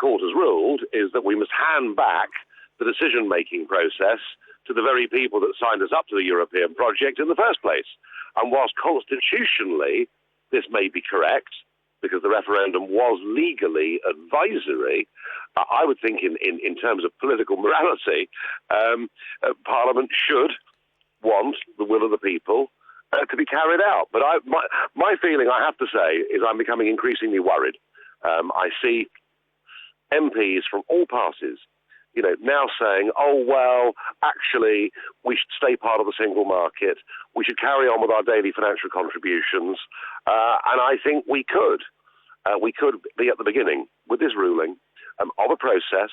court has ruled is that we must hand back the decision-making process to the very people that signed us up to the European project in the first place. And whilst constitutionally this may be correct, because the referendum was legally advisory, I would think in terms of political morality, Parliament should want the will of the people to be carried out. But my feeling, I have to say, is I'm becoming increasingly worried. I see MPs from all parties, now saying, oh, well, actually, we should stay part of the single market. We should carry on with our daily financial contributions. And I think we could. We could be at the beginning with this ruling of a process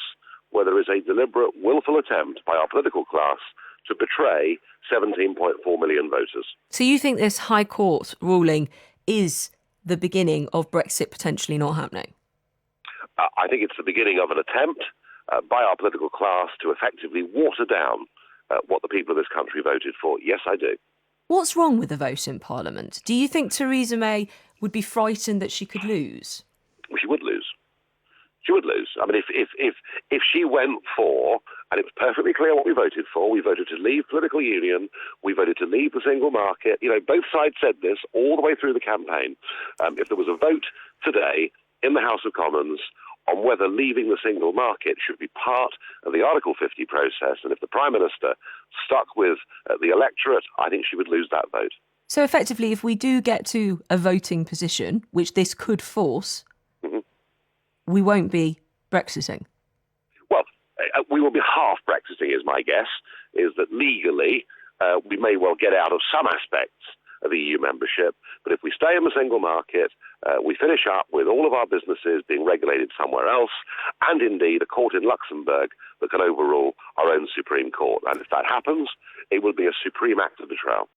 where there is a deliberate, willful attempt by our political class to betray 17.4 million voters. So you think this High Court ruling is the beginning of Brexit potentially not happening? I think it's the beginning of an attempt by our political class to effectively water down what the people of this country voted for. Yes, I do. What's wrong with the vote in Parliament? Do you think Theresa May would be frightened that she could lose? She would lose. She would lose. I mean, if she went for, and it was perfectly clear what we voted for, we voted to leave political union, we voted to leave the single market. Both sides said this all the way through the campaign. If there was a vote today in the House of Commons on whether leaving the single market should be part of the Article 50 process, and if the Prime Minister stuck with the electorate, I think she would lose that vote. So effectively, if we do get to a voting position, which this could force, we won't be Brexiting. Well, we will be half Brexiting, is my guess, is that legally we may well get out of some aspects of EU membership, but if we stay in the single market, we finish up with all of our businesses being regulated somewhere else, and indeed a court in Luxembourg that can overrule our own Supreme Court. And if that happens, it will be a supreme act of betrayal.